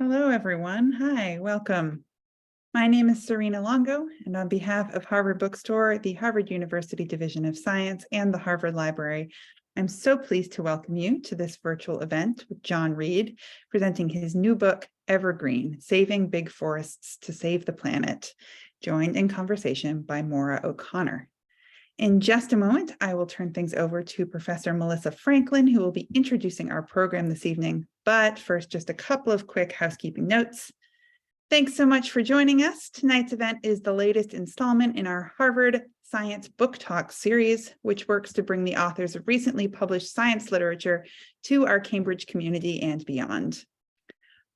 Hello, everyone. Hi, welcome. My name is Serena Longo, and on behalf of Harvard Bookstore, the Harvard University Division of Science, and the Harvard Library, I'm so pleased to welcome you to this virtual event with John Reid, presenting his new book, Evergreen: Saving Big Forests to Save the Planet, joined in conversation by Maura O'Connor. In just a moment, I will turn things over to Professor Melissa Franklin, who will be introducing our program this evening. But first, just a couple of quick housekeeping notes. Thanks so much for joining us. Tonight's event is the latest installment in our Harvard Science Book Talk series, which works to bring the authors of recently published science literature to our Cambridge community and beyond.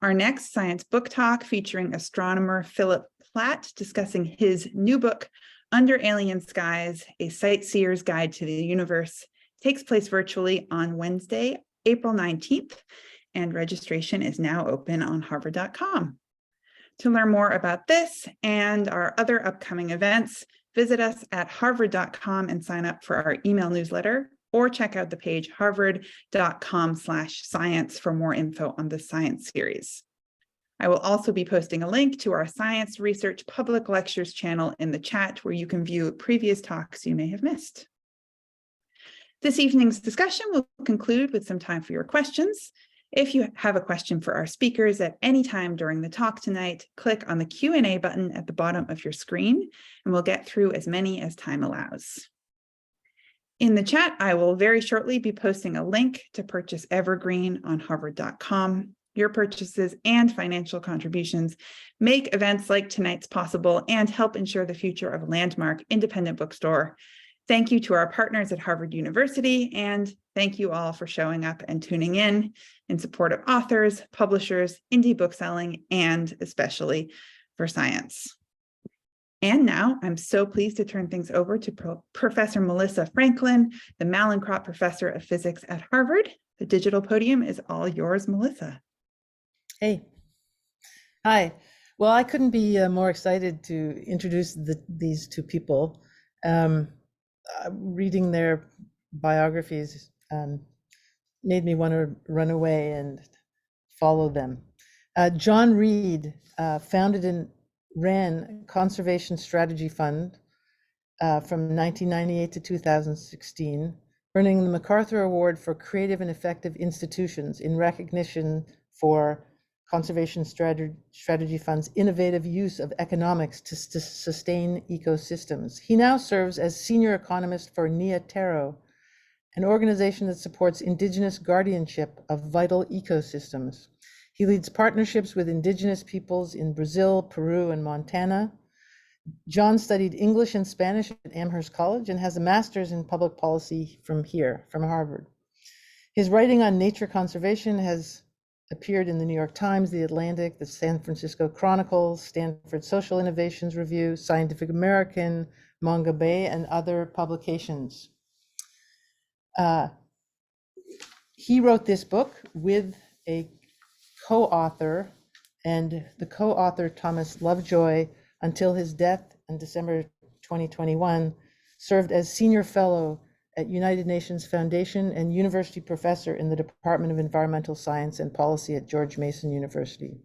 Our next Science Book Talk, featuring astronomer Philip Platt, discussing his new book, Under Alien Skies: A Sightseer's Guide to the Universe, takes place virtually on Wednesday, April 19th, and registration is now open on harvard.com. To learn more about this and our other upcoming events, visit us at harvard.com and sign up for our email newsletter, or check out the page harvard.com/science for more info on the science series. I will also be posting a link to our Science Research Public Lectures channel in the chat, where you can view previous talks you may have missed. This evening's discussion will conclude with some time for your questions. If you have a question for our speakers at any time during the talk tonight, click on the Q&A button at the bottom of your screen, and we'll get through as many as time allows. In the chat, I will very shortly be posting a link to purchase Evergreen on harvard.com. Your purchases and financial contributions make events like tonight's possible and help ensure the future of a landmark independent bookstore. Thank you to our partners at Harvard University, and thank you all for showing up and tuning in support of authors, publishers, indie bookselling, and especially for science. And now I'm so pleased to turn things over to Professor Melissa Franklin, the Mallinckrodt Professor of Physics at Harvard. The digital podium is all yours, Melissa. Hey. Hi. Well, I couldn't be more excited to introduce these two people. Reading their biographies made me want to run away and follow them. John Reid founded and ran Conservation Strategy Fund from 1998 to 2016, earning the MacArthur Award for Creative and Effective Institutions in recognition for Conservation Strategy Fund's innovative use of economics to sustain ecosystems. He now serves as senior economist for Nia Tero, an organization that supports indigenous guardianship of vital ecosystems. He leads partnerships with indigenous peoples in Brazil, Peru, and Montana. John studied English and Spanish at Amherst College and has a master's in public policy from Harvard. His writing on nature conservation has appeared in the New York Times, The Atlantic, the San Francisco Chronicle, Stanford Social Innovations Review, Scientific American, Manga Bay, and other publications. He wrote this book with a co-author, and the co-author, Thomas Lovejoy, until his death in December 2021, served as senior fellow at United Nations Foundation and university professor in the Department of Environmental Science and Policy at George Mason University.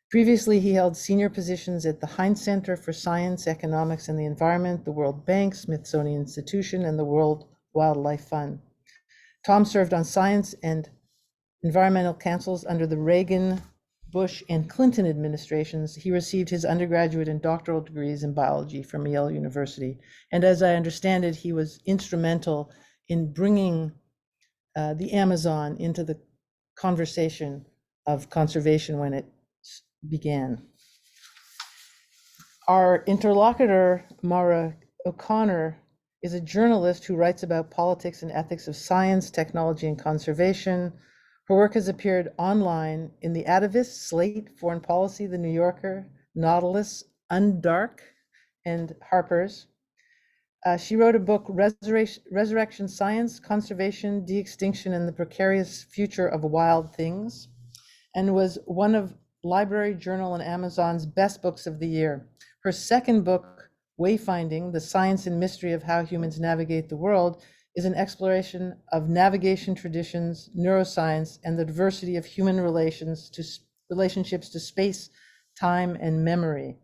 Previously, he held senior positions at the Heinz Center for Science, Economics, and the Environment, the World Bank, Smithsonian Institution, and the World Wildlife Fund. Tom served on science and environmental councils under the Reagan, Bush, and Clinton administrations. He received his undergraduate and doctoral degrees in biology from Yale University. And as I understand it, he was instrumental in bringing the Amazon into the conversation of conservation when it began. Our interlocutor, Maura O'Connor, is a journalist who writes about politics and ethics of science, technology, and conservation. Her work has appeared online in The Atavist, Slate, Foreign Policy, The New Yorker, Nautilus, Undark, and Harper's. She wrote a book, Resurrection Science, Conservation, De-extinction, and the Precarious Future of Wild Things, and was one of Library Journal and Amazon's best books of the year. Her second book, Wayfinding, The Science and Mystery of How Humans Navigate the World, is an exploration of navigation traditions, neuroscience, and the diversity of human relations to relationships to space, time, and memory.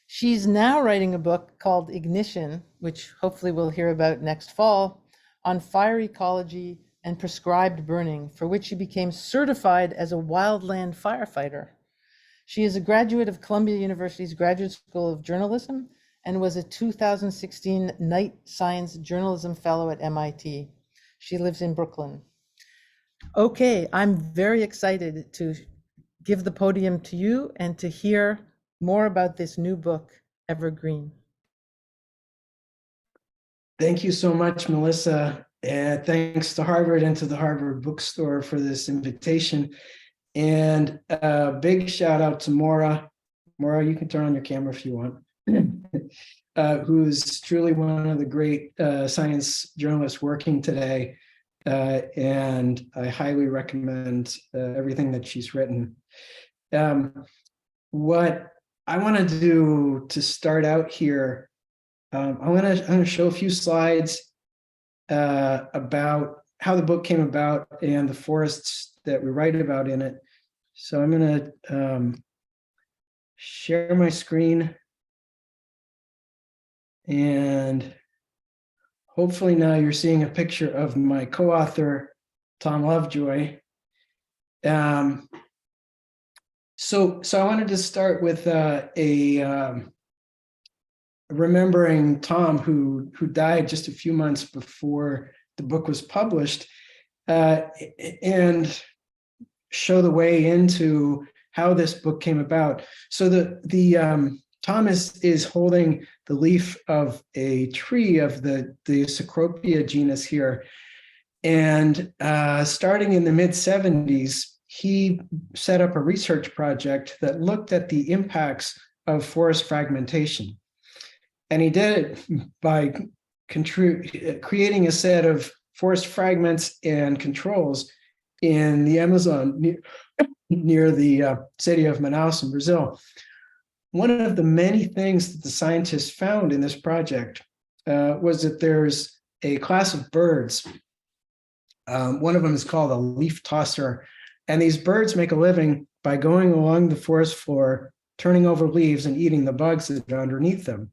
She's now writing a book called Ignition, which hopefully we'll hear about next fall, on fire ecology and prescribed burning, for which she became certified as a wildland firefighter. She is a graduate of Columbia University's Graduate School of Journalism and was a 2016 Knight Science Journalism Fellow at MIT. She lives in Brooklyn. Okay, I'm very excited to give the podium to you and to hear more about this new book, Evergreen. Thank you so much, Melissa. And thanks to Harvard and to the Harvard Bookstore for this invitation. And a big shout out to Maura. Maura, you can turn on your camera if you want. Who's truly one of the great science journalists working today. And I highly recommend everything that she's written. What I want to do to start out here, I'm going to show a few slides about how the book came about and the forests that we write about in it. So I'm going to share my screen, and hopefully now you're seeing a picture of my co-author, Tom Lovejoy. So I wanted to start with remembering Tom, who died just a few months before the book was published, and show the way into how this book came about. So Tom is holding the leaf of a tree of the Cecropia genus here, and starting in the mid-70s, he set up a research project that looked at the impacts of forest fragmentation. And he did it by creating a set of forest fragments and controls in the Amazon near the city of Manaus in Brazil. One of the many things that the scientists found in this project was that there's a class of birds. One of them is called a leaf tosser. And these birds make a living by going along the forest floor, turning over leaves and eating the bugs that are underneath them.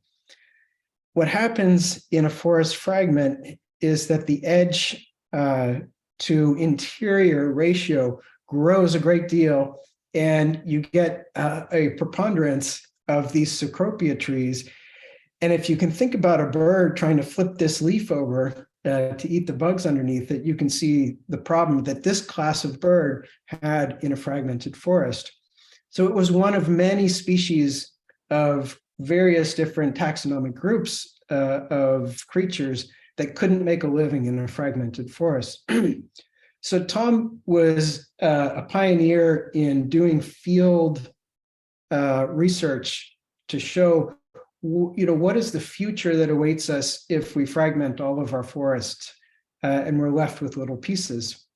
What happens in a forest fragment is that the edge to interior ratio grows a great deal, and you get a preponderance of these Cecropia trees. And if you can think about a bird trying to flip this leaf over to eat the bugs underneath it, you can see the problem that this class of bird had in a fragmented forest. So it was one of many species of various different taxonomic groups of creatures that couldn't make a living in a fragmented forest. So Tom was a pioneer in doing field research to show, what is the future that awaits us if we fragment all of our forests and we're left with little pieces.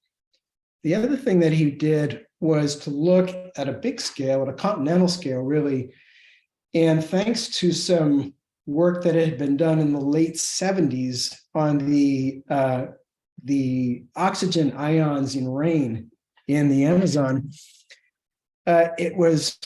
The other thing that he did was to look at a big scale, at a continental scale, really. And thanks to some work that had been done in the late 70s on the oxygen ions in rain in the Amazon, it was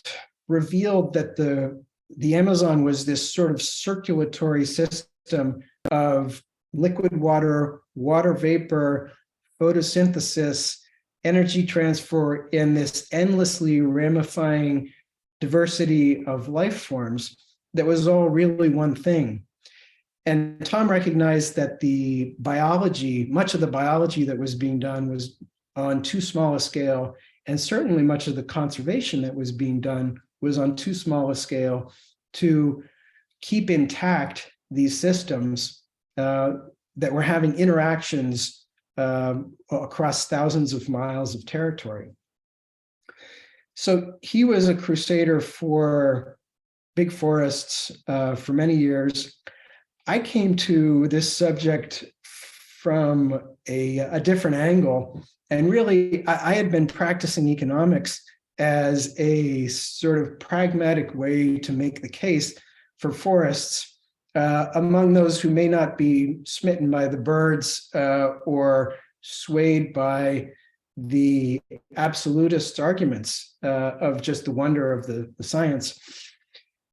revealed that the Amazon was this sort of circulatory system of liquid water, water vapor, photosynthesis, energy transfer, and this endlessly ramifying diversity of life forms that was all really one thing. And Tom recognized that the biology, much of the biology that was being done was on too small a scale, and certainly much of the conservation that was being done was on too small a scale to keep intact these systems that were having interactions across thousands of miles of territory. So he was a crusader for big forests for many years. I came to this subject from a different angle, and really I had been practicing economics as a sort of pragmatic way to make the case for forests among those who may not be smitten by the birds or swayed by the absolutist arguments of just the wonder of the science.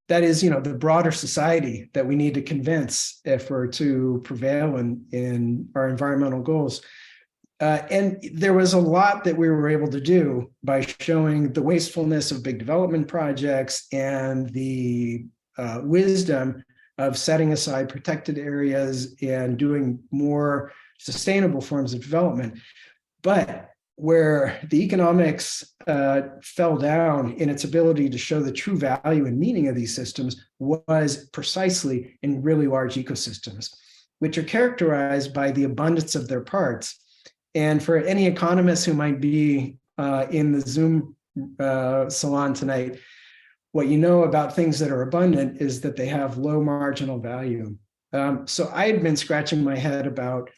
That is, the broader society that we need to convince if we're to prevail in our environmental goals. And there was a lot that we were able to do by showing the wastefulness of big development projects and the wisdom of setting aside protected areas and doing more sustainable forms of development. But where the economics fell down in its ability to show the true value and meaning of these systems was precisely in really large ecosystems, which are characterized by the abundance of their parts. And for any economists who might be in the Zoom salon tonight, what you know about things that are abundant is that they have low marginal value. So I had been scratching my head about,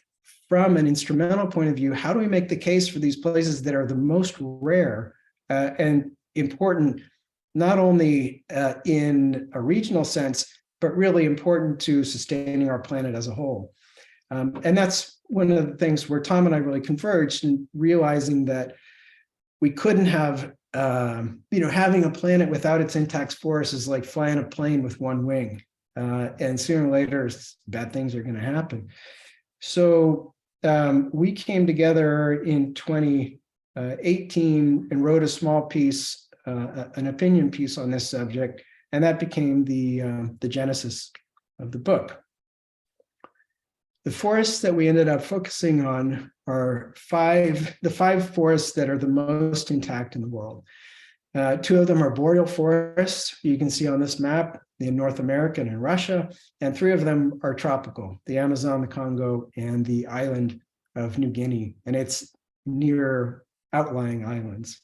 from an instrumental point of view, how do we make the case for these places that are the most rare and important, not only in a regional sense, but really important to sustaining our planet as a whole. And that's one of the things where Tom and I really converged in realizing that we couldn't have, having a planet without its intact forest is like flying a plane with one wing. And sooner or later, bad things are going to happen. So we came together in 2018 and wrote a small piece, an opinion piece on this subject, and that became the genesis of the book. The forests that we ended up focusing on are the five forests that are the most intact in the world. Two of them are boreal forests, you can see on this map, in North America and in Russia, and three of them are tropical, the Amazon, the Congo, and the island of New Guinea, and its near outlying islands.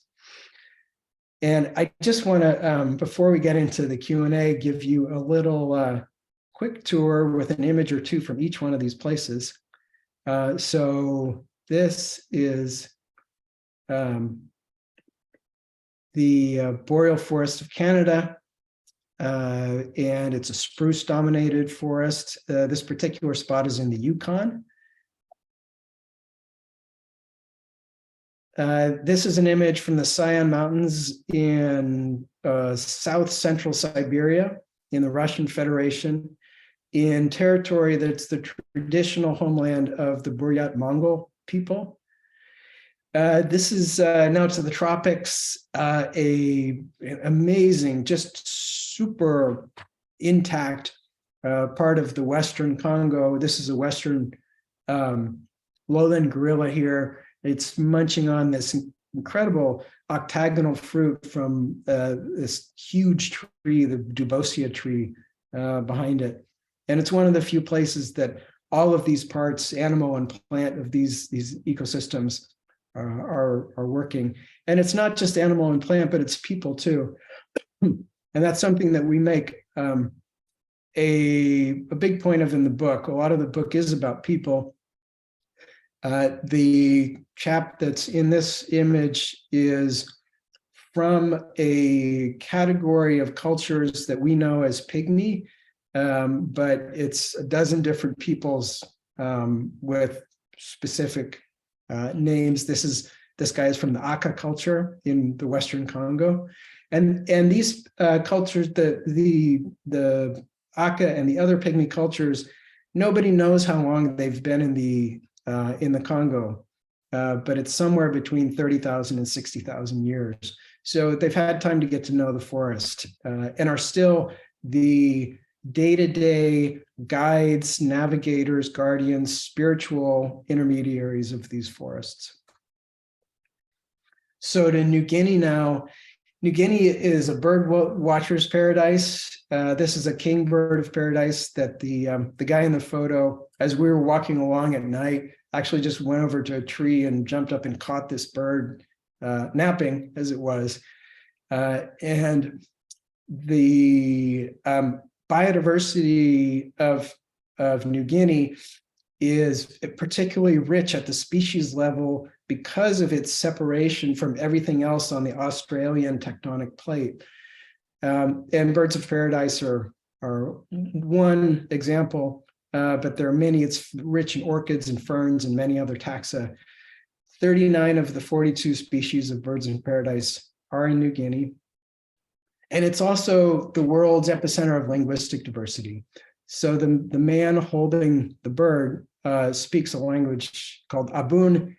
And I just want to, before we get into the Q&A, give you a little quick tour with an image or two from each one of these places. So this is the boreal forest of Canada, and it's a spruce-dominated forest. This particular spot is in the Yukon. This is an image from the Sayan Mountains in south-central Siberia in the Russian Federation, in territory that's the traditional homeland of the Buryat Mongol people. This is now to the tropics, an amazing, just super intact part of the Western Congo. This is a Western lowland gorilla here. It's munching on this incredible octagonal fruit from this huge tree, the Dubosia tree behind it. And it's one of the few places that all of these parts, animal and plant, of these ecosystems are working. And it's not just animal and plant, but it's people too. And that's something that we make a big point of in the book. A lot of the book is about people. The chap that's in this image is from a category of cultures that we know as pygmy, but it's a dozen different peoples with specific names. This guy is from the Aka culture in the Western Congo, and these cultures, the Aka and the other pygmy cultures, nobody knows how long they've been in the Congo, but it's somewhere between 30,000 and 60,000 years. So they've had time to get to know the forest and are still the day-to-day guides, navigators, guardians, spiritual intermediaries of these forests. So to New Guinea now. New Guinea is a bird watcher's paradise. This is a kingbird of paradise that the guy in the photo, as we were walking along at night, actually just went over to a tree and jumped up and caught this bird, napping as it was. And the biodiversity of New Guinea is particularly rich at the species level because of its separation from everything else on the Australian tectonic plate. And birds of paradise are one example, but there are many. It's rich in orchids and ferns and many other taxa. 39 of the 42 species of birds in paradise are in New Guinea. And it's also the world's epicenter of linguistic diversity. So the man holding the bird speaks a language called Abun.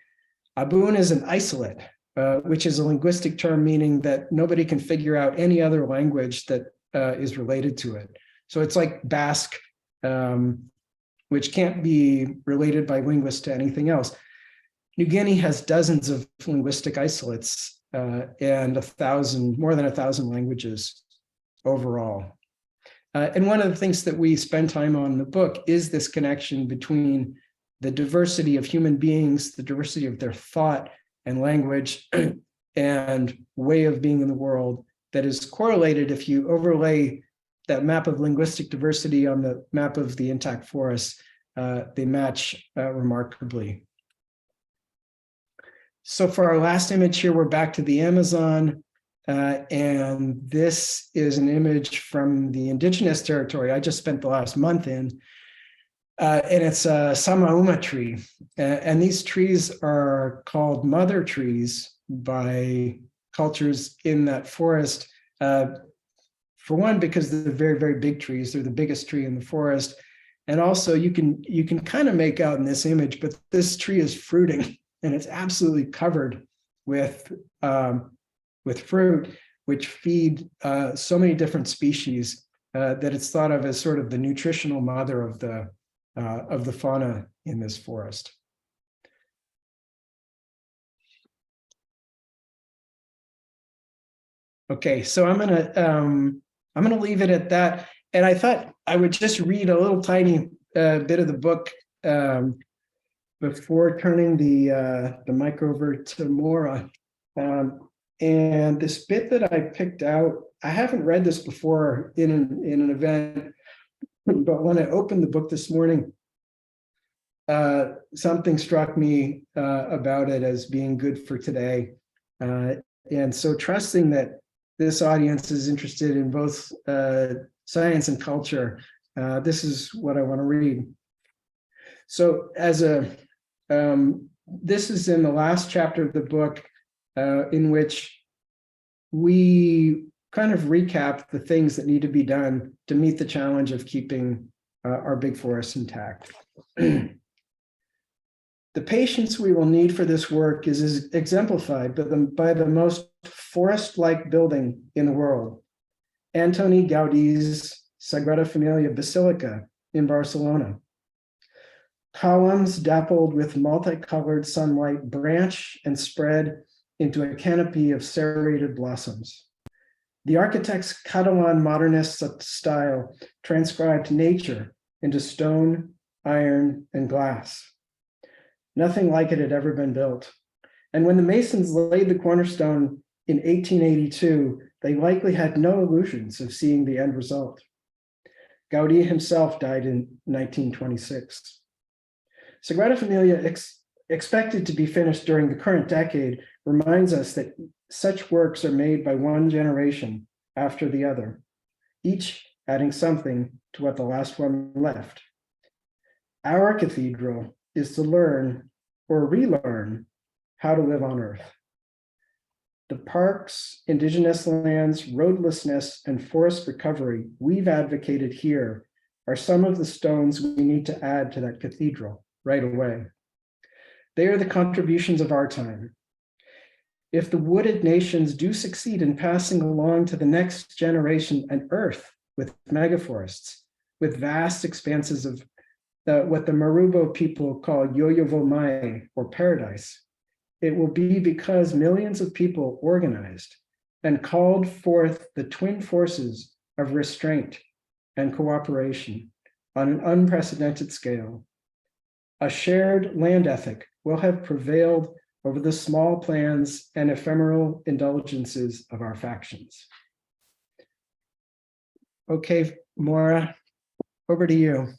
Abun is an isolate, which is a linguistic term meaning that nobody can figure out any other language that is related to it. So it's like Basque, which can't be related by linguists to anything else. New Guinea has dozens of linguistic isolates and more than 1,000 languages overall. And one of the things that we spend time on in the book is this connection between the diversity of human beings, the diversity of their thought and language and way of being in the world that is correlated if you overlay that map of linguistic diversity on the map of the intact forest. They match remarkably. So for our last image here, we're back to the Amazon. And this is an image from the indigenous territory I just spent the last month in. And it's a Samauma tree. And these trees are called mother trees by cultures in that forest. For one, because they're very, very big trees. They're the biggest tree in the forest. And also you can kind of make out in this image, but this tree is fruiting and it's absolutely covered with fruit, which feed so many different species that it's thought of as sort of the nutritional mother of the fauna in this forest. Okay, so I'm gonna leave it at that. And I thought I would just read a little tiny bit of the book before turning the mic over to Maura. And this bit that I picked out, I haven't read this before in an event, but when I opened the book this morning, something struck me about it as being good for today. And so trusting that this audience is interested in both science and culture, this is what I want to read. So this is in the last chapter of the book, in which we kind of recap the things that need to be done to meet the challenge of keeping our big forests intact. The patience we will need for this work is exemplified by the most forest-like building in the world, Antoni Gaudi's Sagrada Familia Basilica in Barcelona. Columns dappled with multicolored sunlight branch and spread into a canopy of serrated blossoms. The architect's Catalan modernist style transcribed nature into stone, iron, and glass. Nothing like it had ever been built. And when the masons laid the cornerstone in 1882, they likely had no illusions of seeing the end result. Gaudí himself died in 1926. Sagrada Familia, expected to be finished during the current decade, reminds us that such works are made by one generation after the other, each adding something to what the last one left. Our cathedral is to learn or relearn how to live on Earth. The parks, indigenous lands, roadlessness, and forest recovery we've advocated here are some of the stones we need to add to that cathedral right away. They are the contributions of our time. If the wooded nations do succeed in passing along to the next generation an Earth with megaforests, with vast expanses of what the Marubo people call Yoyovomai, or paradise, it will be because millions of people organized and called forth the twin forces of restraint and cooperation on an unprecedented scale. A shared land ethic will have prevailed over the small plans and ephemeral indulgences of our factions. Okay, Maura, over to you.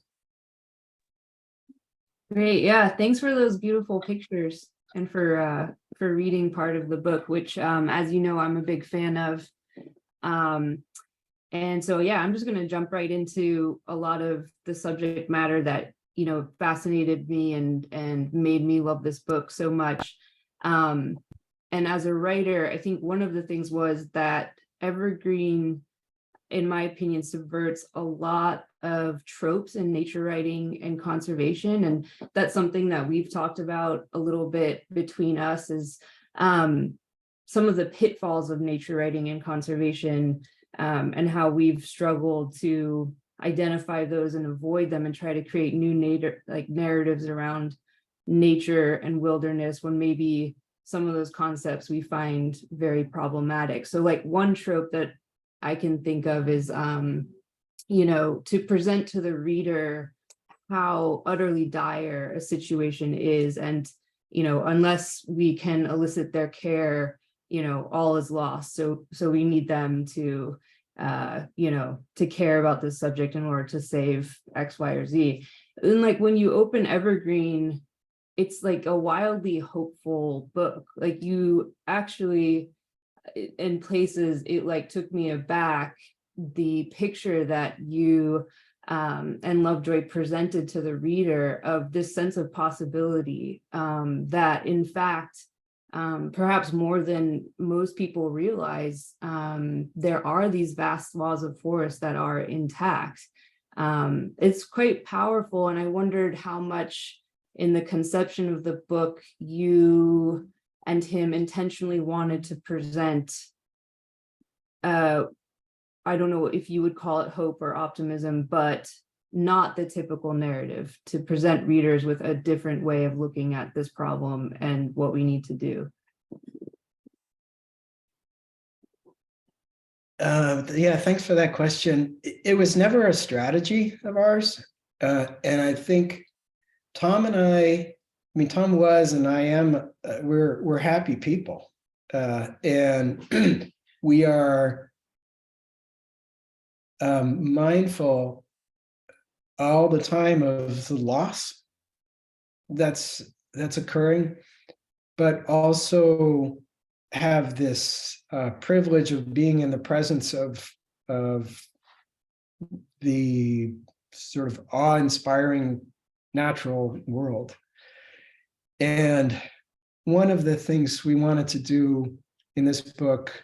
Great, yeah, thanks for those beautiful pictures and for reading part of the book, which as you know, I'm a big fan of. And so, yeah, I'm just going to jump right into a lot of the subject matter that, you know, fascinated me and made me love this book so much. And as a writer, I think one of the things was that Evergreen, in my opinion, subverts a lot of tropes in nature writing and conservation. And that's something that we've talked about a little bit between us, is some of the pitfalls of nature writing and conservation, and how we've struggled to identify those and avoid them and try to create new narratives around nature and wilderness, when maybe some of those concepts we find very problematic. So like one trope that I can think of is, to present to the reader how utterly dire a situation is. And, unless we can elicit their care, all is lost. So we need them to, to care about this subject in order to save X, Y, or Z. And like when you open Evergreen, it's like a wildly hopeful book. Like you actually, in places, it like took me aback, the picture that you and Lovejoy presented to the reader of this sense of possibility, that in fact, perhaps more than most people realize, there are these vast laws of forest that are intact. It's quite powerful, and I wondered how much in the conception of the book you and him intentionally wanted to present, I don't know if you would call it hope or optimism, but not the typical narrative, to present readers with a different way of looking at this problem and what we need to do. Yeah, thanks for that question. It was never a strategy of ours. And I think Tom and Tom was, and I am, we're happy people. And we are mindful all the time of the loss that's occurring, but also have this privilege of being in the presence of the sort of awe-inspiring natural world. And one of the things we wanted to do in this book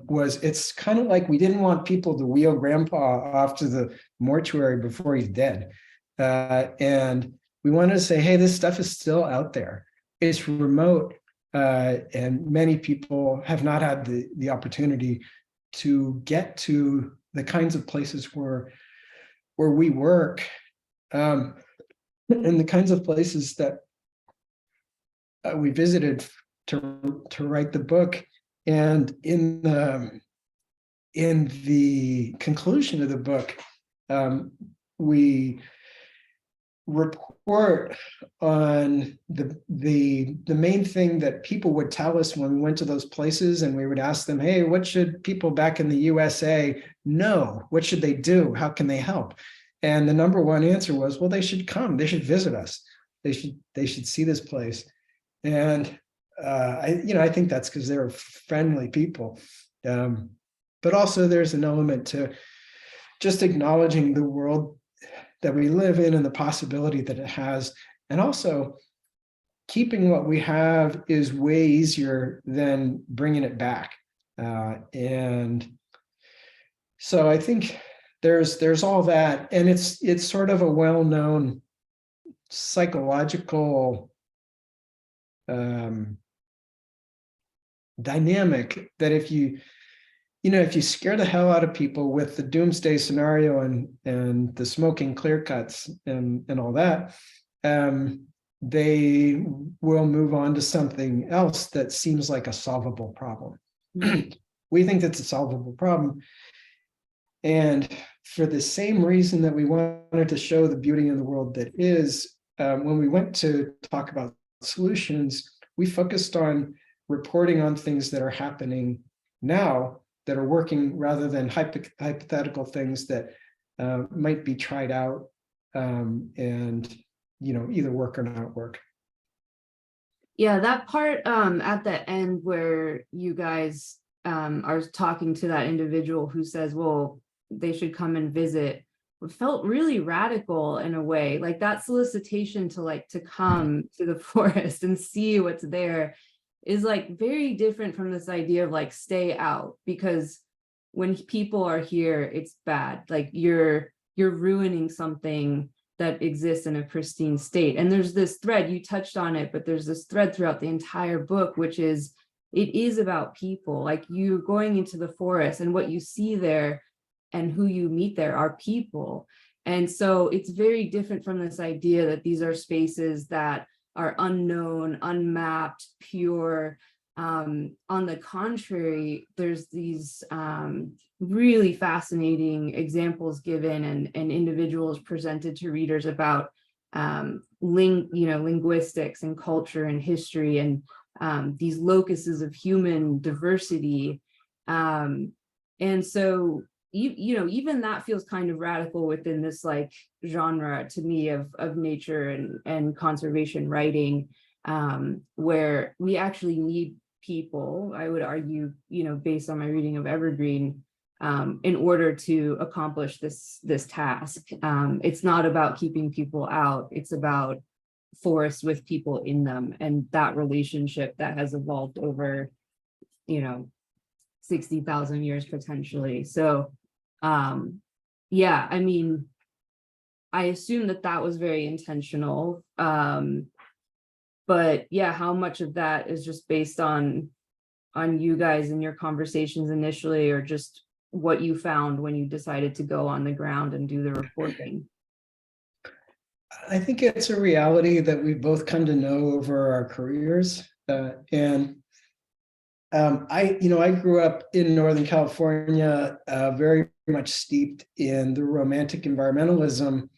was, it's kind of like we didn't want people to wheel grandpa off to the mortuary before he's dead. And we wanted to say, hey, this stuff is still out there. It's remote, and many people have not had the opportunity to get to the kinds of places where we work, and the kinds of places that we visited to write the book. And in the conclusion of the book, we report on the main thing that people would tell us when we went to those places, and we would ask them, hey, what should people back in the USA know? What should they do? How can they help? And the number one answer was, well, they should come, they should visit us, they should see this place. And I think that's because they're friendly people, but also there's an element to just acknowledging the world that we live in and the possibility that it has, and also keeping what we have is way easier than bringing it back. And so I think there's all that, and it's sort of a well-known psychological dynamic that if you scare the hell out of people with the doomsday scenario and the smoking clear cuts and all that, they will move on to something else that seems like a solvable problem. We think that's a solvable problem. And for the same reason that we wanted to show the beauty in the world that is, when we went to talk about solutions, we focused on reporting on things that are happening now that are working, rather than hypothetical things that might be tried out and either work or not work. Yeah, that part at the end where you guys are talking to that individual who says, well, they should come and visit, felt really radical in a way. Like that solicitation to come to the forest and see what's there is like very different from this idea of like stay out, because when people are here, it's bad. Like you're ruining something that exists in a pristine state. And there's this thread, you touched on it, but there's this thread throughout the entire book, which is it is about people. Like you going into the forest and what you see there and who you meet there are people. And so it's very different from this idea that these are spaces that are unknown, unmapped, pure. On the contrary, there's these really fascinating examples given and individuals presented to readers about linguistics and culture and history and these locuses of human diversity. And so even that feels kind of radical within this like genre to me of nature and conservation writing, where we actually need people, I would argue, based on my reading of Evergreen, in order to accomplish this task. It's not about keeping people out, it's about forests with people in them and that relationship that has evolved over 60,000 years potentially. So yeah, I mean, I assume that was very intentional. But yeah, how much of that is just based on you guys and your conversations initially, or just what you found when you decided to go on the ground and do the reporting? I think it's a reality that we've both come to know over our careers. I grew up in Northern California, very much steeped in the romantic environmentalism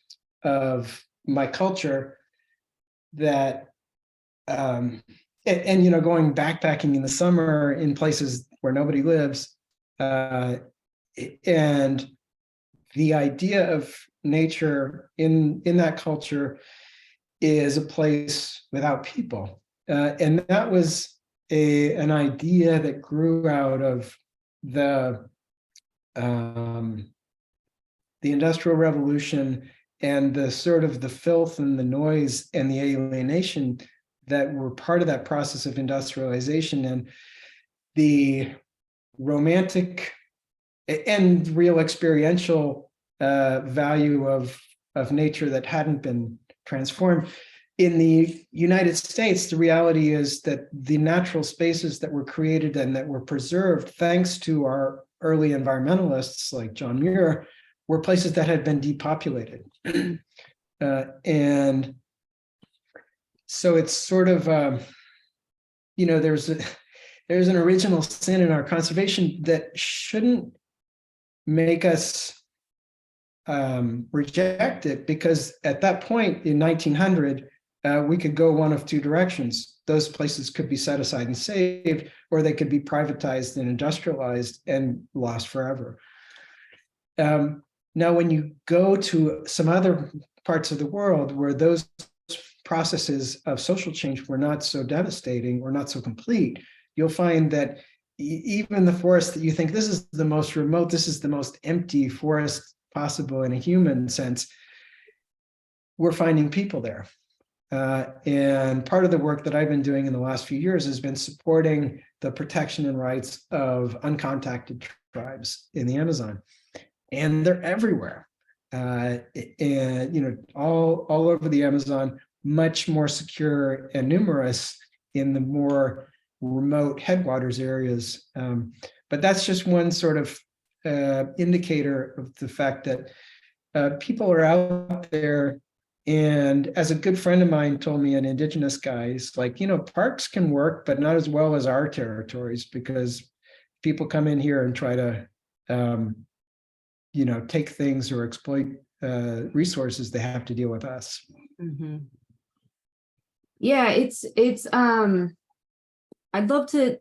of my culture that, going backpacking in the summer in places where nobody lives. And the idea of nature in that culture is a place without people. And that was an idea that grew out of the Industrial Revolution and the sort of the filth and the noise and the alienation that were part of that process of industrialization, and the romantic and real experiential value of nature that hadn't been transformed. In the United States, the reality is that the natural spaces that were created and that were preserved, thanks to our early environmentalists like John Muir, were places that had been depopulated. And so it's sort of, there's an original sin in our conservation that shouldn't make us reject it, because at that point in 1900, we could go one of two directions. Those places could be set aside and saved, or they could be privatized and industrialized and lost forever. Now, when you go to some other parts of the world where those processes of social change were not so devastating or not so complete, you'll find that even the forest that you think this is the most remote, this is the most empty forest possible in a human sense, we're finding people there. And part of the work that I've been doing in the last few years has been supporting the protection and rights of uncontacted tribes in the Amazon. And they're everywhere. And, all over the Amazon, much more secure and numerous in the more remote headwaters areas. But that's just one sort of indicator of the fact that people are out there. And as a good friend of mine told me, an indigenous guy, he's like, parks can work, but not as well as our territories, because people come in here and try to, take things or exploit resources, they have to deal with us. Mm-hmm. Yeah, it's I'd love to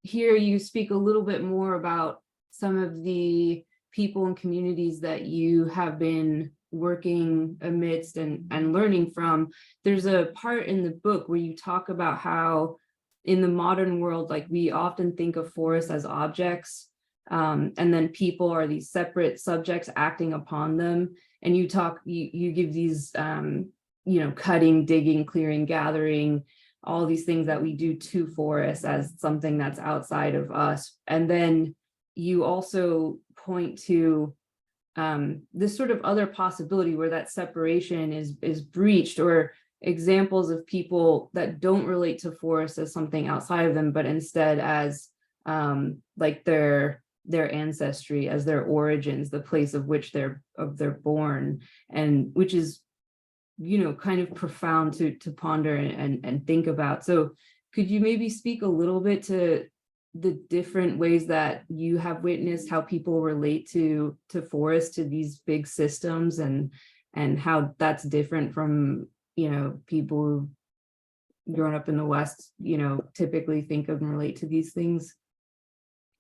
hear you speak a little bit more about some of the people and communities that you have been working amidst and learning from. There's a part in the book where you talk about how in the modern world, like we often think of forests as objects, And then people are these separate subjects acting upon them. And you give these, cutting, digging, clearing, gathering, all these things that we do to forests as something that's outside of us. And then you also point to this sort of other possibility where that separation is breached, or examples of people that don't relate to forests as something outside of them, but instead as like their ancestry, as their origins, the place of which they're born, and which is, kind of profound to ponder and think about. So could you maybe speak a little bit to the different ways that you have witnessed how people relate to forests, to these big systems, and how that's different from, people who grown up in the West, typically think of and relate to these things?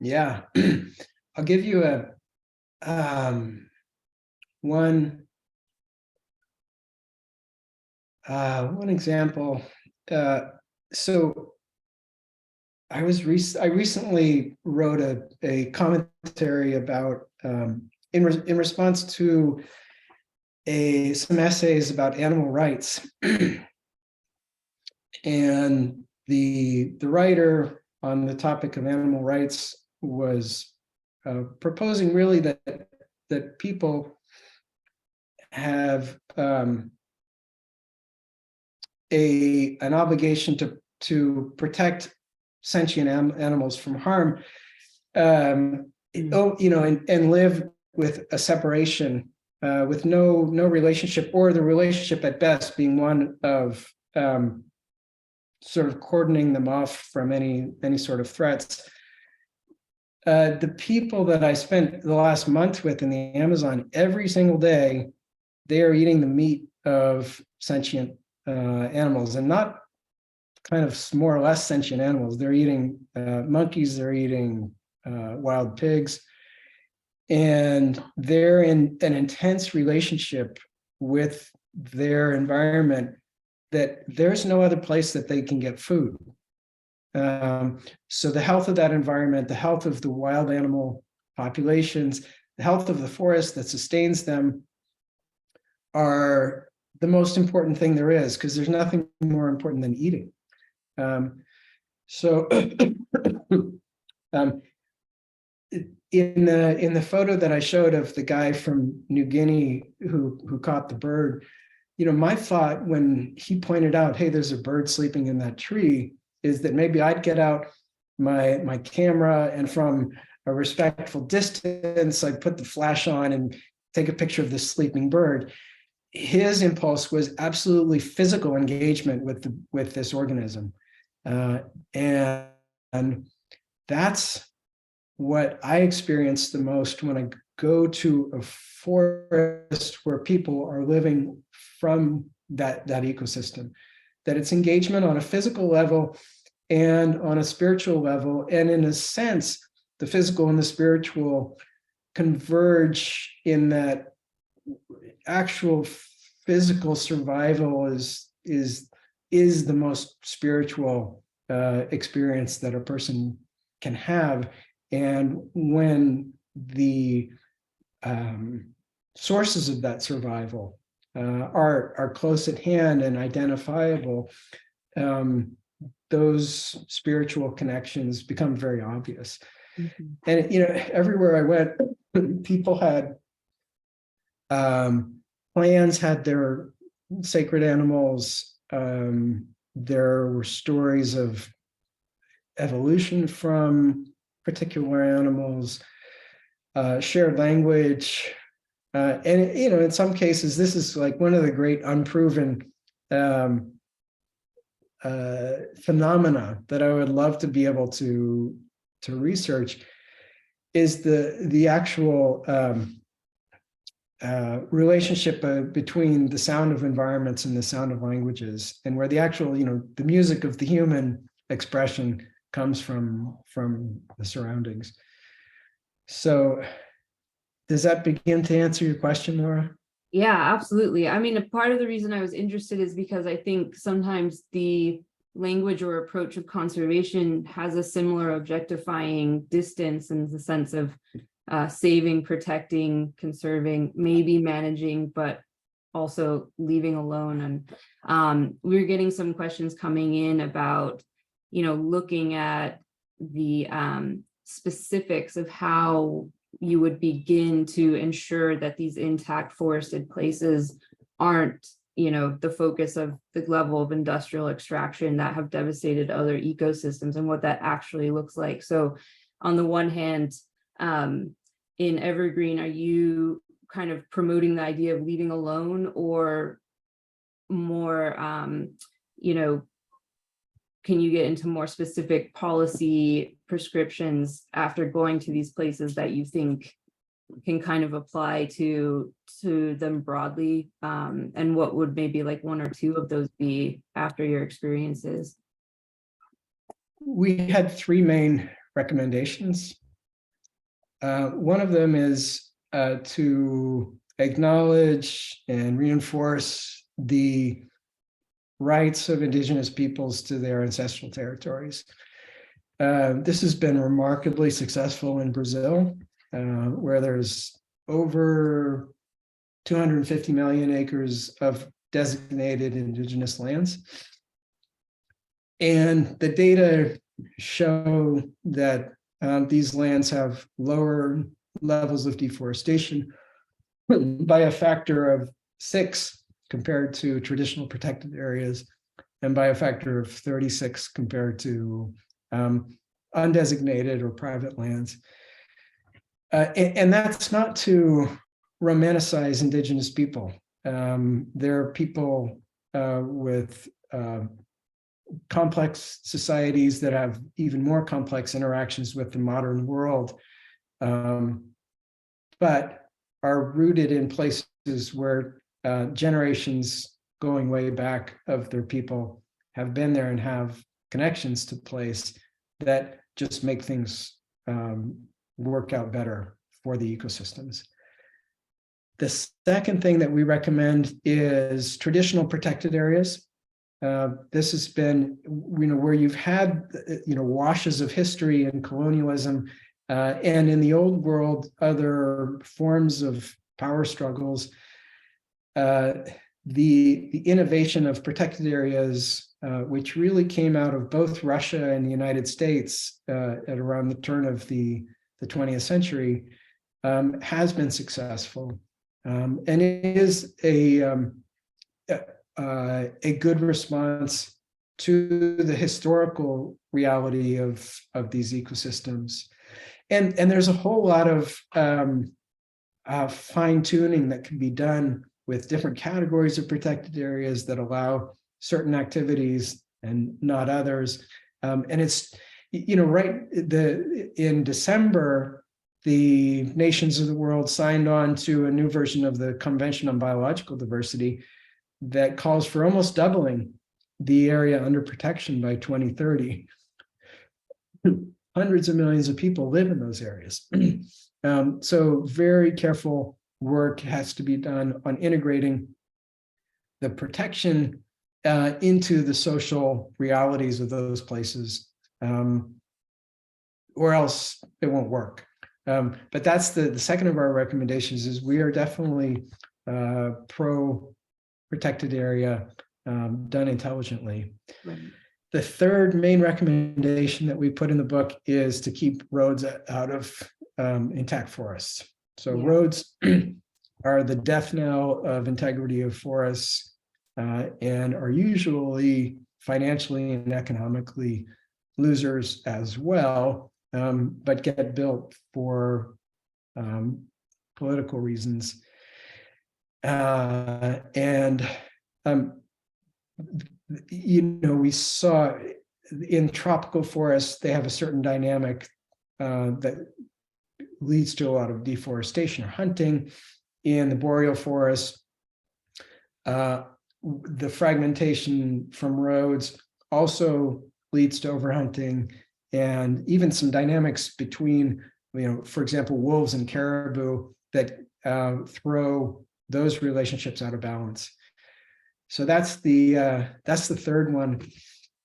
Yeah, I'll give you one example. So I recently wrote a commentary about in response to some essays about animal rights, and the writer on the topic of animal rights was proposing really that people have an obligation to protect sentient animals from harm, and live with a separation, with no relationship, or the relationship at best being one of sort of cordoning them off from any sort of threats. The people that I spent the last month with in the Amazon, every single day, they are eating the meat of sentient animals, and not kind of more or less sentient animals. They're eating monkeys, they're eating wild pigs, and they're in an intense relationship with their environment that there's no other place that they can get food. So the health of that environment, the health of the wild animal populations, the health of the forest that sustains them are the most important thing there is, because there's nothing more important than eating. So in the photo that I showed of the guy from New Guinea who caught the bird, my thought when he pointed out, hey, there's a bird sleeping in that tree, is that maybe I'd get out my camera, and from a respectful distance, I'd put the flash on and take a picture of this sleeping bird. His impulse was absolutely physical engagement with this organism, and that's what I experience the most when I go to a forest where people are living from that ecosystem. That it's engagement on a physical level and on a spiritual level, and in a sense, the physical and the spiritual converge in that actual physical survival is the most spiritual experience that a person can have. And when the sources of that survival are close at hand and identifiable, those spiritual connections become very obvious. Mm-hmm. And everywhere I went, people had clans had their sacred animals. There were stories of evolution from particular animals, shared language, and in some cases, this is like one of the great unproven phenomena that I would love to be able to research, is the actual relationship between the sound of environments and the sound of languages, and where the actual the music of the human expression comes from the surroundings. So does that begin to answer your question, Laura? Yeah, absolutely. I mean, a part of the reason I was interested is because I think sometimes the language or approach of conservation has a similar objectifying distance in the sense of saving, protecting, conserving, maybe managing, but also leaving alone. And we're getting some questions coming in about, looking at the specifics of how you would begin to ensure that these intact forested places aren't, the focus of the level of industrial extraction that have devastated other ecosystems, and what that actually looks like. So on the one hand, in Evergreen, are you kind of promoting the idea of leaving alone, or more, can you get into more specific policy prescriptions after going to these places that you think can kind of apply to them broadly? And what would maybe like one or two of those be after your experiences? We had three main recommendations. One of them is to acknowledge and reinforce the rights of indigenous peoples to their ancestral territories. This has been remarkably successful in Brazil, where there's over 250 million acres of designated indigenous lands. And the data show that these lands have lower levels of deforestation by a factor of 6 compared to traditional protected areas, and by a factor of 36 compared to undesignated or private lands. And that's not to romanticize indigenous people. They're people with complex societies that have even more complex interactions with the modern world, but are rooted in places where generations going way back of their people have been there and have connections to place that just make things work out better for the ecosystems. The second thing that we recommend is traditional protected areas. This has been, where you've had, washes of history and colonialism, and in the old world, other forms of power struggles. The innovation of protected areas, which really came out of both Russia and the United States at around the turn of the 20th century, has been successful. And it is a good response to the historical reality of these ecosystems. And there's a whole lot of fine tuning that can be done with different categories of protected areas that allow certain activities and not others. And it's, in December, the nations of the world signed on to a new version of the Convention on Biological Diversity that calls for almost doubling the area under protection by 2030. Hundreds of millions of people live in those areas. So very careful work has to be done on integrating the protection into the social realities of those places, or else it won't work. But that's the second of our recommendations, is we are definitely pro protected area done intelligently. Right. The third main recommendation that we put in the book is to keep roads out of intact forests. So roads are the death knell of integrity of forests, and are usually financially and economically losers as well, but get built for political reasons. We saw in tropical forests, they have a certain dynamic that leads to a lot of deforestation or hunting. In the boreal forest, the fragmentation from roads also leads to overhunting, and even some dynamics between, for example, wolves and caribou that throw those relationships out of balance. So that's the third one.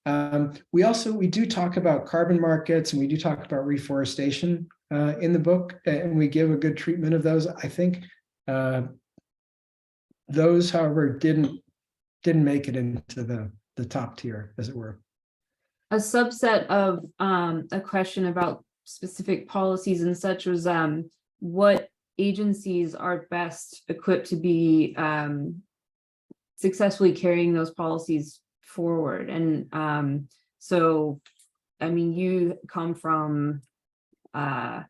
We do talk about carbon markets, and we do talk about reforestation in the book, and we give a good treatment of those. I think those, however, didn't make it into the top tier, as it were. A subset of a question about specific policies and such was what agencies are best equipped to be successfully carrying those policies forward. And so, I mean, you come from, I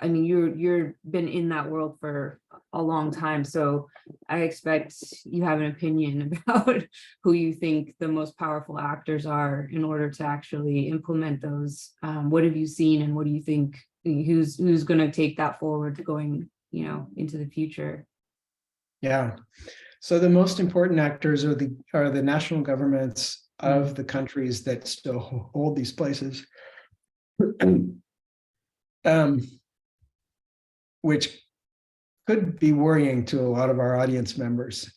mean, you're been in that world for a long time, so I expect you have an opinion about who you think the most powerful actors are in order to actually implement those. What have you seen, and what do you think, who's going to take that forward going, into the future? Yeah. So the most important actors are the national governments of the countries that still hold these places, which could be worrying to a lot of our audience members.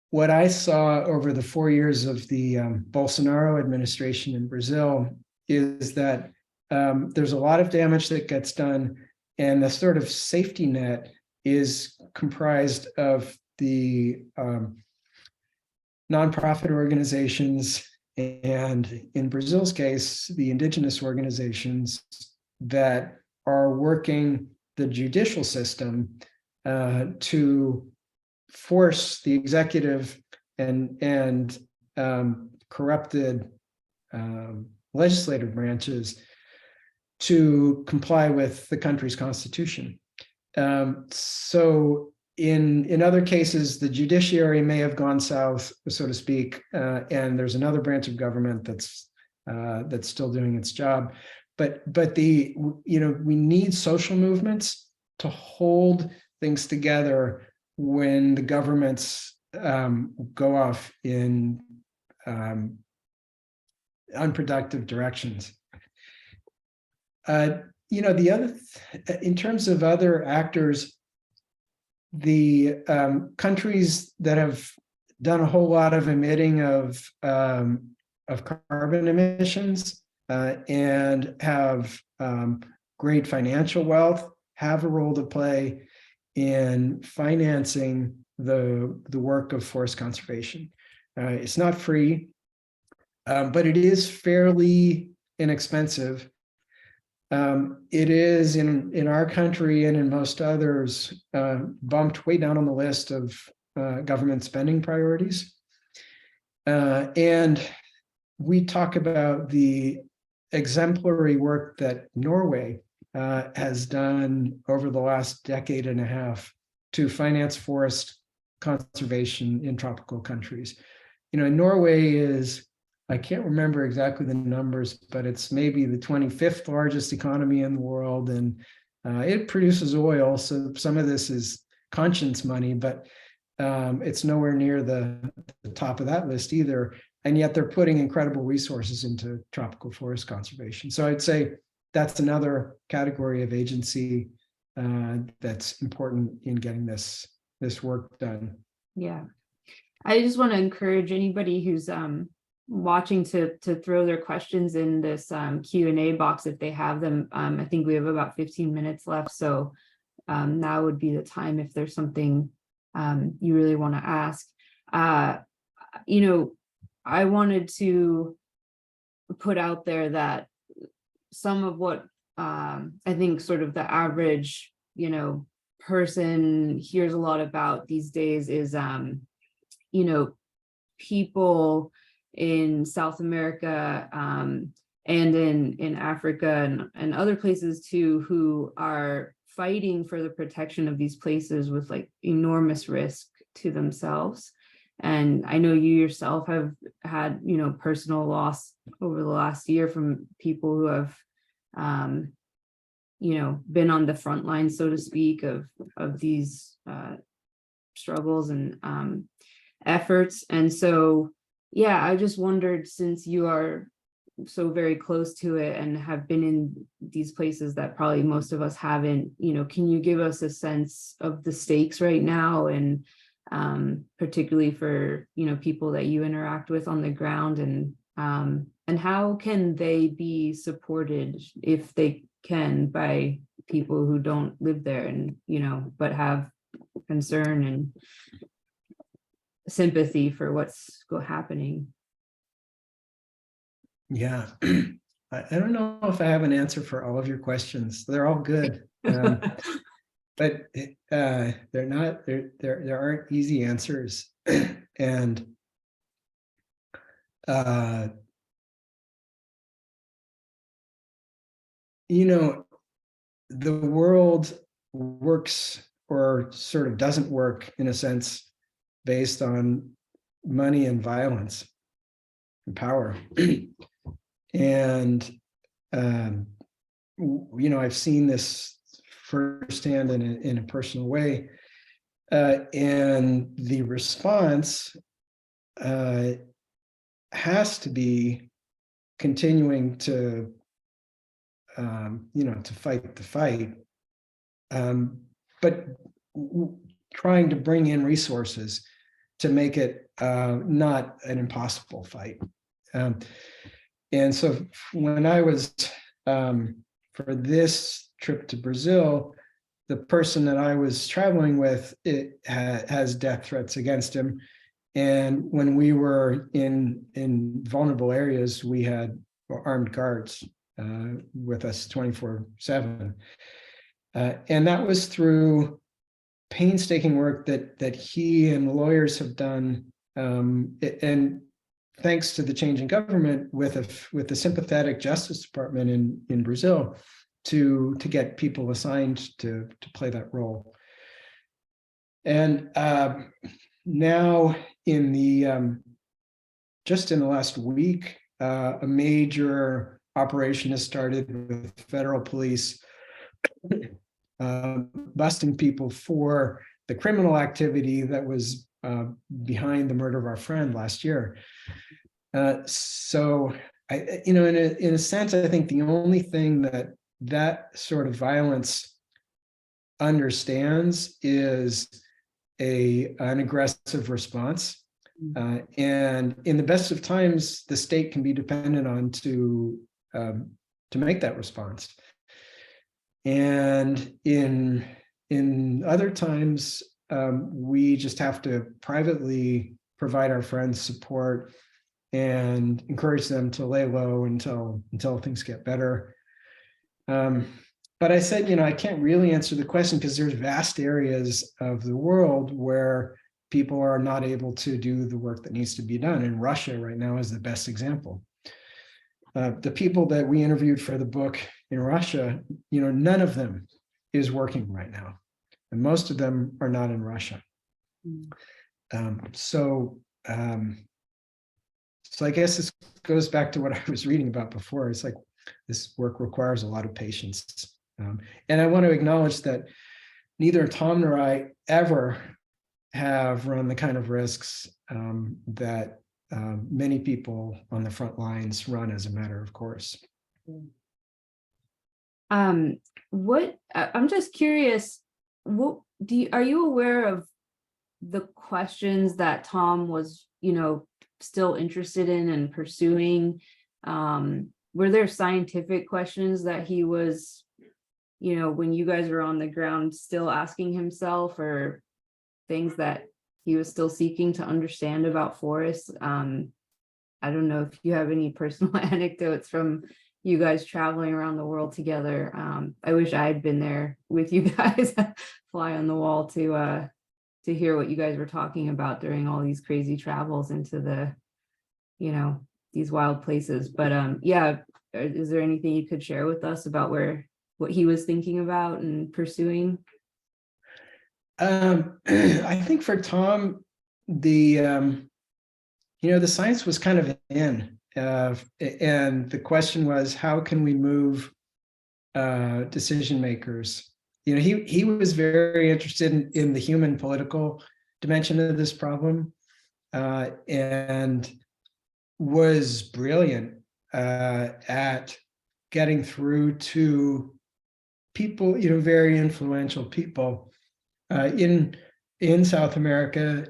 What I saw over the 4 years of the Bolsonaro administration in Brazil is that there's a lot of damage that gets done, and the sort of safety net is comprised of the nonprofit organizations, and in Brazil's case, the indigenous organizations that are working the judicial system to force the executive and corrupted legislative branches to comply with the country's constitution. So in other cases, the judiciary may have gone south, so to speak, and there's another branch of government that's still doing its job. But we need social movements to hold things together when the governments go off in unproductive directions. The other, in terms of other actors, the countries that have done a whole lot of emitting of carbon emissions and have great financial wealth have a role to play in financing the work of forest conservation. It's not free, but it is fairly inexpensive. It is in our country and in most others bumped way down on the list of government spending priorities. And we talk about the exemplary work that Norway has done over the last decade and a half to finance forest conservation in tropical countries. Norway is, I can't remember exactly the numbers, but it's maybe the 25th largest economy in the world, and it produces oil. So some of this is conscience money, but it's nowhere near the top of that list either. And yet they're putting incredible resources into tropical forest conservation. So I'd say that's another category of agency that's important in getting this work done. Yeah, I just want to encourage anybody who's watching to throw their questions in this Q&A box if they have them. I think we have about 15 minutes left, so now would be the time if there's something you really want to ask. I wanted to put out there that some of what I think sort of the average person hears a lot about these days is people in South America and in Africa and other places too, who are fighting for the protection of these places with like enormous risk to themselves. And I know you yourself have had, personal loss over the last year from people who have, been on the front line, so to speak, of these struggles and efforts. And so, yeah, I just wondered, since you are so very close to it and have been in these places that probably most of us haven't, can you give us a sense of the stakes right now and particularly for, people that you interact with on the ground, and how can they be supported, if they can, by people who don't live there and, but have concern and sympathy for what's happening? Yeah. I don't know if I have an answer for all of your questions. They're all good. But they're not, there aren't easy answers. And the world works, or sort of doesn't work, in a sense, based on money and violence and power. And I've seen this firsthand in a personal way, and the response has to be continuing to to fight the fight, but trying to bring in resources to make it not an impossible fight. And so when I was, for this trip to Brazil, the person that I was traveling with, has death threats against him. And when we were in vulnerable areas, we had armed guards with us 24/7. And that was through painstaking work that he and lawyers have done, and thanks to the change in government, with the sympathetic Justice Department in Brazil, to get people assigned to play that role. And now just in the last week, a major operation has started with federal police busting people for the criminal activity that was behind the murder of our friend last year. So in a sense, I think the only thing that sort of violence understands is an aggressive response. And in the best of times, the state can be dependent on to make that response. And in other times, we just have to privately provide our friends support and encourage them to lay low until things get better. But I said, I can't really answer the question, because there's vast areas of the world where people are not able to do the work that needs to be done. And Russia right now is the best example. The people that we interviewed for the book in Russia, none of them is working right now. And most of them are not in Russia. So I guess this goes back to what I was reading about before. It's like, this work requires a lot of patience. And I want to acknowledge that neither Tom nor I ever have run the kind of risks that many people on the front lines run as a matter of course. I'm just curious, are you aware of the questions that Tom was, still interested in and pursuing? Were there scientific questions that he was, when you guys were on the ground, still asking himself, or things that he was still seeking to understand about forests? I don't know if you have any personal anecdotes from you guys traveling around the world together. I wish I had been there with you guys, fly on the wall, to hear what you guys were talking about during all these crazy travels into the, these wild places. But yeah, is there anything you could share with us about what he was thinking about and pursuing? I think for Tom, the science was kind of in, and the question was, how can we move decision makers? He was very interested in the human political dimension of this problem, and was brilliant at getting through to people, very influential people in in South America,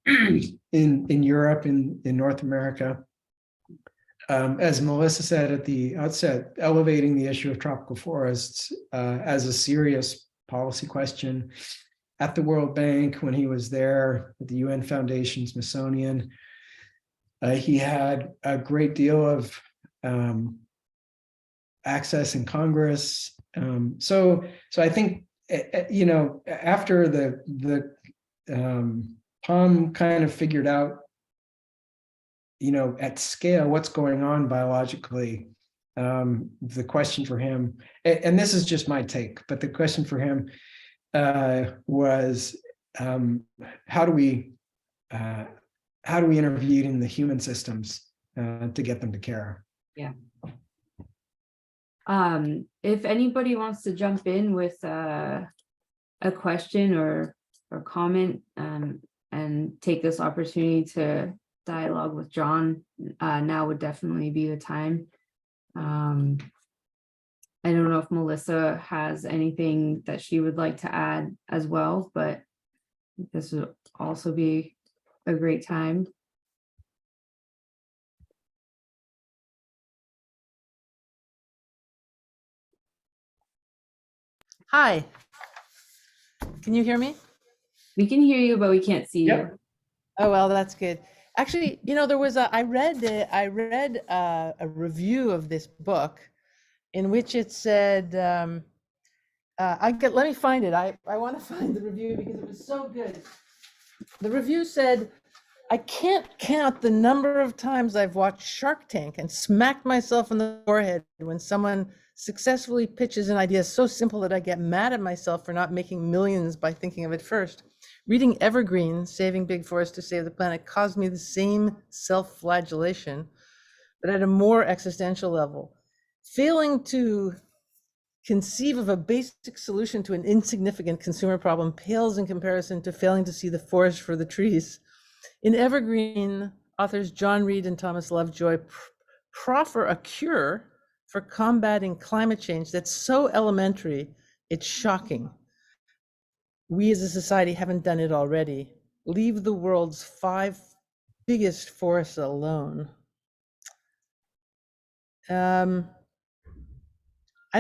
in Europe, in North America. As Melissa said at the outset, elevating the issue of tropical forests as a serious policy question. At the World Bank, when he was there, at the UN Foundation Smithsonian, he had a great deal of access in Congress. So I think, you know, after the Tom kind of figured out, you know, at scale, what's going on biologically, the question for him, and this is just my take, but the question for him was, how do we intervene in the human systems to get them to care? Yeah. If anybody wants to jump in with a question or comment, and take this opportunity to dialogue with John, now would definitely be the time. I don't know if Melissa has anything that she would like to add as well, but this would also be a great time. Hi. Can you hear me? We can hear you, but we can't see you. Yep. Oh, well, that's good. Actually, you know, there was I read a review of this book in which it said, let me find it. I want to find the review because it was so good. The review said, I can't count the number of times I've watched Shark Tank and smacked myself in the forehead when someone successfully pitches an idea so simple that I get mad at myself for not making millions by thinking of it first. Reading Evergreen, Saving Big Forests to Save the Planet, caused me the same self-flagellation, but at a more existential level. Failing to conceive of a basic solution to an insignificant consumer problem pales in comparison to failing to see the forest for the trees. In Evergreen, authors John Reid and Thomas Lovejoy proffer a cure for combating climate change that's so elementary, it's shocking. We as a society haven't done it already. Leave the world's 5 biggest forests alone. I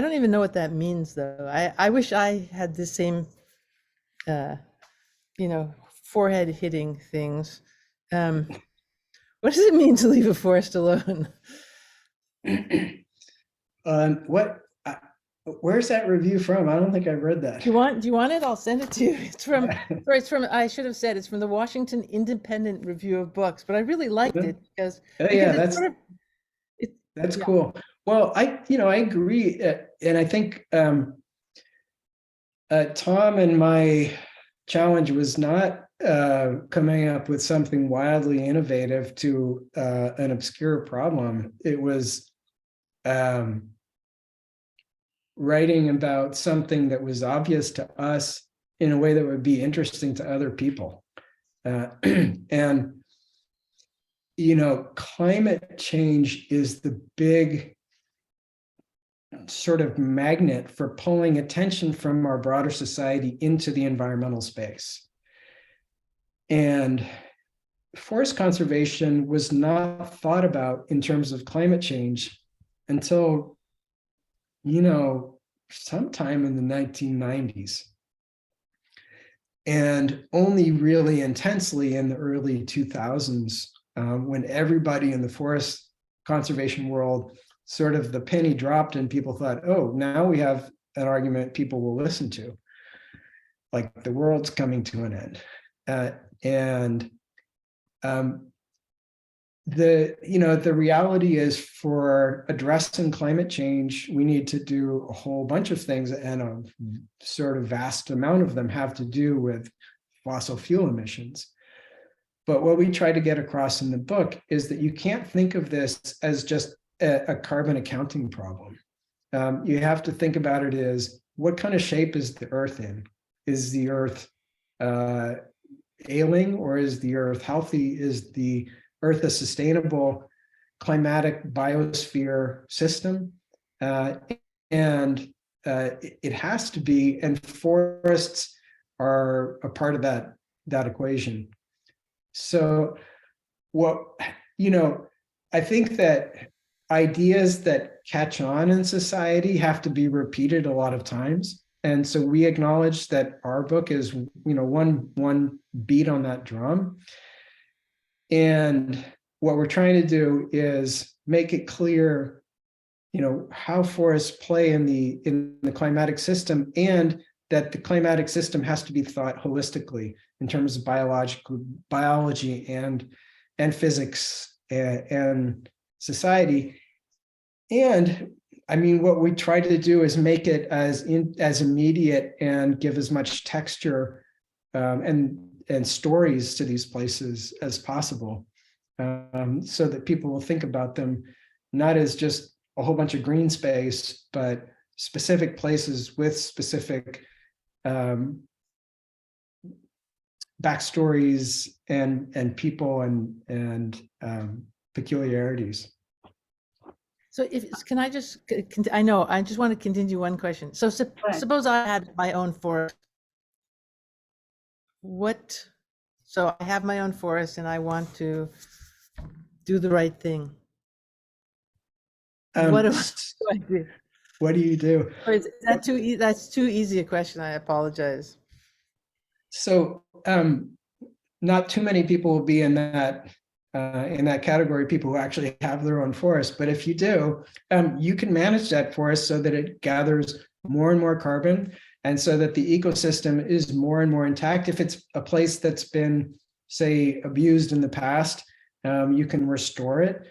don't even know what that means, though. I wish I had the same, you know, forehead hitting things. What does it mean to leave a forest alone? Where's that review from? I don't think I've read that. Do you want it? I'll send it to you. It's from, I should have said, it's from the Washington Independent Review of Books, but I really liked it because, yeah, that's that's cool. Well, I agree. And I think Tom and my challenge was not coming up with something wildly innovative to an obscure problem. It was writing about something that was obvious to us in a way that would be interesting to other people. And, you know, climate change is the big sort of magnet for pulling attention from our broader society into the environmental space. And forest conservation was not thought about in terms of climate change until, you know, sometime in the 1990s. And only really intensely in the early 2000s, when everybody in the forest conservation world, sort of the penny dropped and people thought, oh, now we have an argument people will listen to, like the world's coming to an end. The reality is, for addressing climate change, we need to do a whole bunch of things, and a sort of vast amount of them have to do with fossil fuel emissions. But what we try to get across in the book is that you can't think of this as just a carbon accounting problem. You have to think about it as, what kind of shape is the Earth in? Is the Earth ailing, or is the Earth healthy? Is the Earth a sustainable climatic biosphere system? And it has to be, and forests are a part of that equation. So I think that ideas that catch on in society have to be repeated a lot of times. And so we acknowledge that our book is, one beat on that drum. And what we're trying to do is make it clear, how forests play in the climatic system, and that the climatic system has to be thought holistically in terms of biology and physics and society. And I mean, what we try to do is make it as immediate and give as much texture and stories to these places as possible, so that people will think about them not as just a whole bunch of green space, but specific places with specific backstories and people and peculiarities. So can I just, I just want to continue one question. So suppose I had my own forest. So I have my own forest and I want to do the right thing. What do I do? What do you do? Or is that that's too easy a question? I apologize. So not too many people will be in that category, people who actually have their own forest. But if you do, you can manage that forest so that it gathers more and more carbon, and so that the ecosystem is more and more intact. If it's a place that's been, say, abused in the past, you can restore it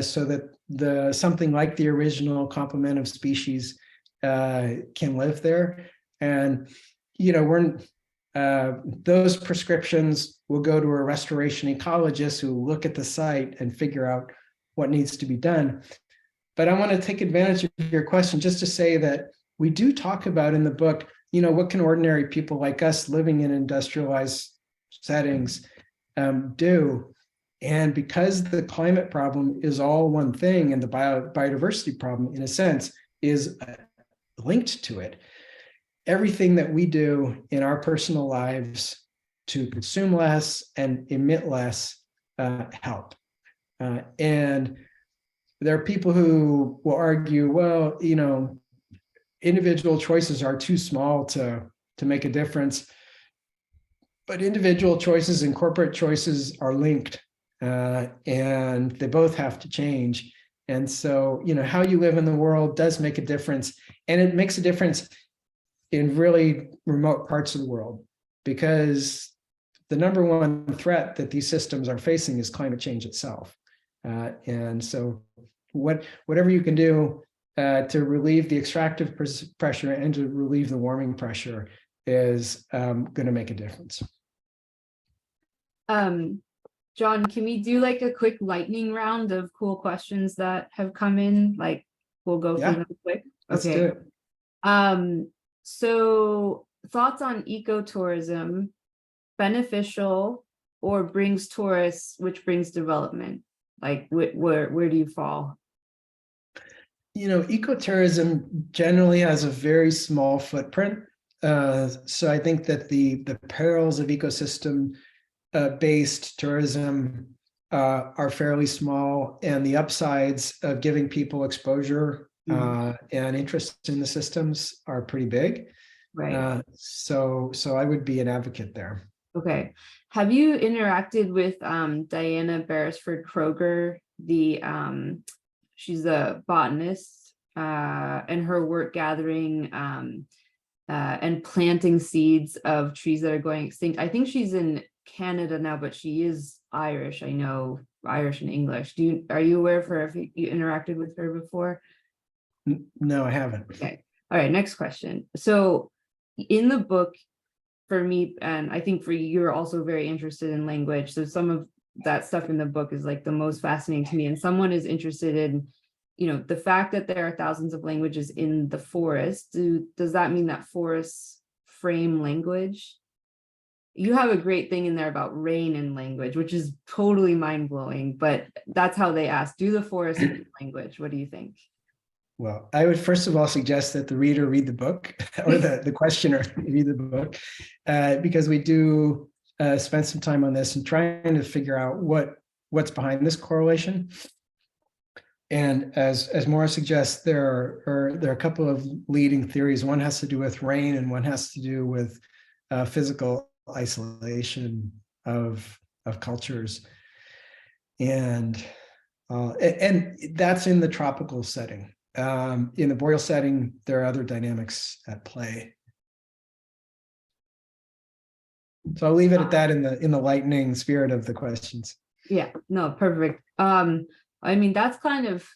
so that something like the original complement of species can live there. And those prescriptions will go to a restoration ecologist who will look at the site and figure out what needs to be done. But I want to take advantage of your question just to say that we do talk about in the book, what can ordinary people like us living in industrialized settings do? And because the climate problem is all one thing, and the biodiversity problem, in a sense, is linked to it, everything that we do in our personal lives to consume less and emit less help. And there are people who will argue, well, individual choices are too small to make a difference. But individual choices and corporate choices are linked, and they both have to change. And so, how you live in the world does make a difference, and it makes a difference in really remote parts of the world, because the number one threat that these systems are facing is climate change itself. And so whatever you can do to relieve the extractive pressure and to relieve the warming pressure is going to make a difference. John, can we do like a quick lightning round of cool questions that have come in? Like, we'll go through them quick. Let's do it. So thoughts on ecotourism, beneficial or brings tourists, which brings development? Like where do you fall? Ecotourism generally has a very small footprint. So I think that the perils of ecosystem based tourism are fairly small, and the upsides of giving people exposure and interest in the systems are pretty big. Right. So I would be an advocate there. Okay. Have you interacted with Diana Beresford Kroger? She's a botanist, and her work gathering and planting seeds of trees that are going extinct. I think she's in Canada now, but she is Irish. I know Irish and English. Are you aware of her? Have you interacted with her before? No, I haven't. Okay. All right. Next question. So in the book, for me, and I think for you, you're also very interested in language. So some of that stuff in the book is like the most fascinating to me. And someone is interested in, the fact that there are thousands of languages in the forest. Does that mean that forests frame language? You have a great thing in there about rain and language, which is totally mind-blowing, but that's how they ask, do the forests frame language? What do you think? Well, I would first of all suggest that the reader read the book or the questioner read the book, because we do spend some time on this and trying to figure out what's behind this correlation. And as Maura suggests, there are a couple of leading theories. One has to do with rain, and one has to do with physical isolation of cultures, and that's in the tropical setting. In the boreal setting, there are other dynamics at play. So I'll leave it at that in the lightning spirit of the questions. Yeah, no, perfect. I mean, that's kind of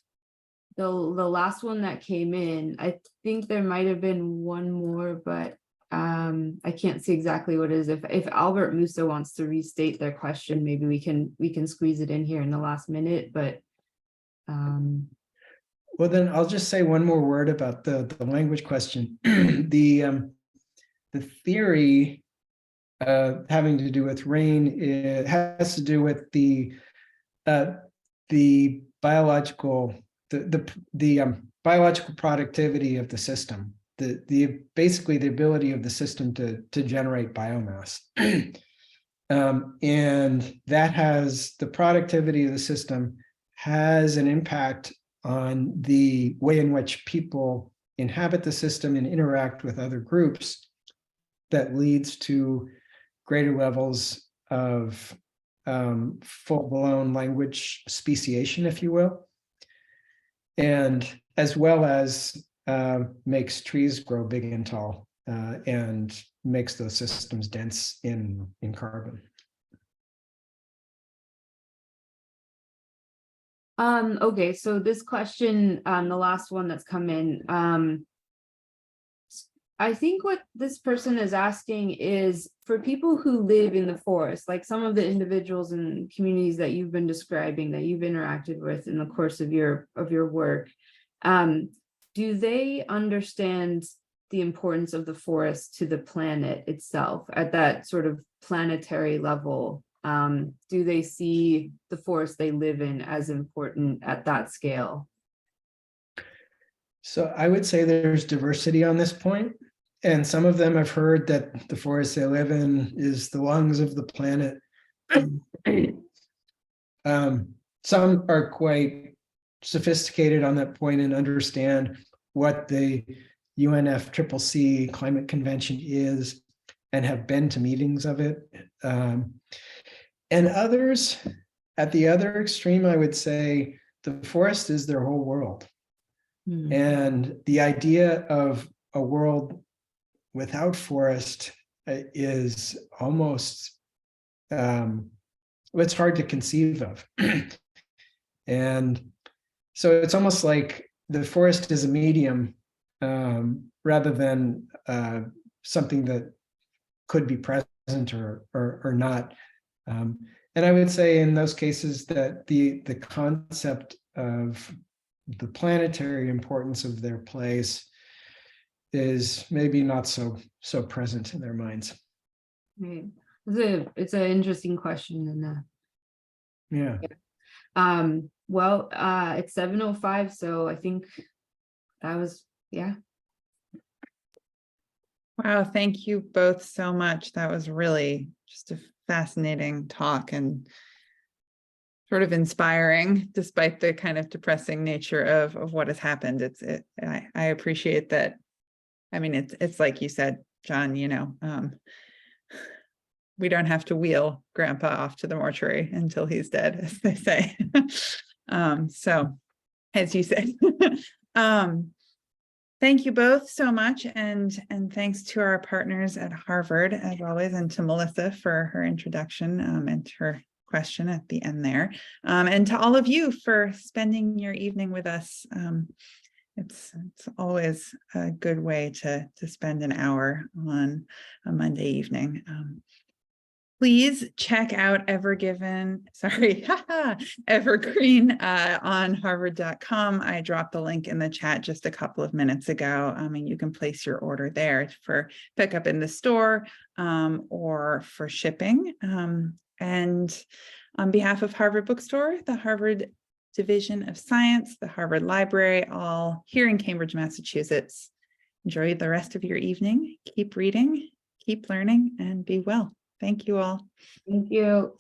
the last one that came in. I think there might have been one more, but I can't see exactly what it is. If Albert Musa wants to restate their question, maybe we can squeeze it in here in the last minute, but well, then I'll just say one more word about the language question. The theory having to do with rain, it has to do with the biological biological productivity of the system, basically the ability of the system to generate biomass. And that has the productivity of the system has an impact on the way in which people inhabit the system and interact with other groups, that leads to greater levels of full-blown language speciation, if you will, and as well as makes trees grow big and tall, and makes those systems dense in carbon. Okay, so this question, the last one that's come in, I think what this person is asking is for people who live in the forest, like some of the individuals and communities that you've been describing, that you've interacted with in the course of your work, do they understand the importance of the forest to the planet itself at that sort of planetary level? Do they see the forest they live in as important at that scale? So I would say there's diversity on this point. And some of them have heard that the forest they live in is the lungs of the planet. Some are quite sophisticated on that point and understand what the UNFCCC Climate Convention is and have been to meetings of it. And others, at the other extreme, I would say the forest is their whole world. And the idea of a world without forest is almost, it's hard to conceive of. And so it's almost like the forest is a medium rather than something that could be present or not. And I would say in those cases that the concept of the planetary importance of their place is maybe not so present in their minds. Right. It's an interesting question. And Yeah. Well, it's 7:05, so I think that was, yeah. Wow, thank you both so much. That was really just a fascinating talk and sort of inspiring, despite the kind of depressing nature of what has happened. I appreciate that. I mean, it's like you said, John, you know, we don't have to wheel grandpa off to the mortuary until he's dead, as they say. So as you said, thank you both so much. And thanks to our partners at Harvard, as always, and to Melissa for her introduction and her question at the end there. And to all of you for spending your evening with us. It's always a good way to spend an hour on a Monday evening. Please check out Evergreen on harvard.com. I dropped the link in the chat just a couple of minutes ago. And you can place your order there for pickup in the store or for shipping. And on behalf of Harvard Bookstore, the Harvard Division of Science, the Harvard Library, all here in Cambridge, Massachusetts. Enjoy the rest of your evening. Keep reading, keep learning, and be well. Thank you all. Thank you.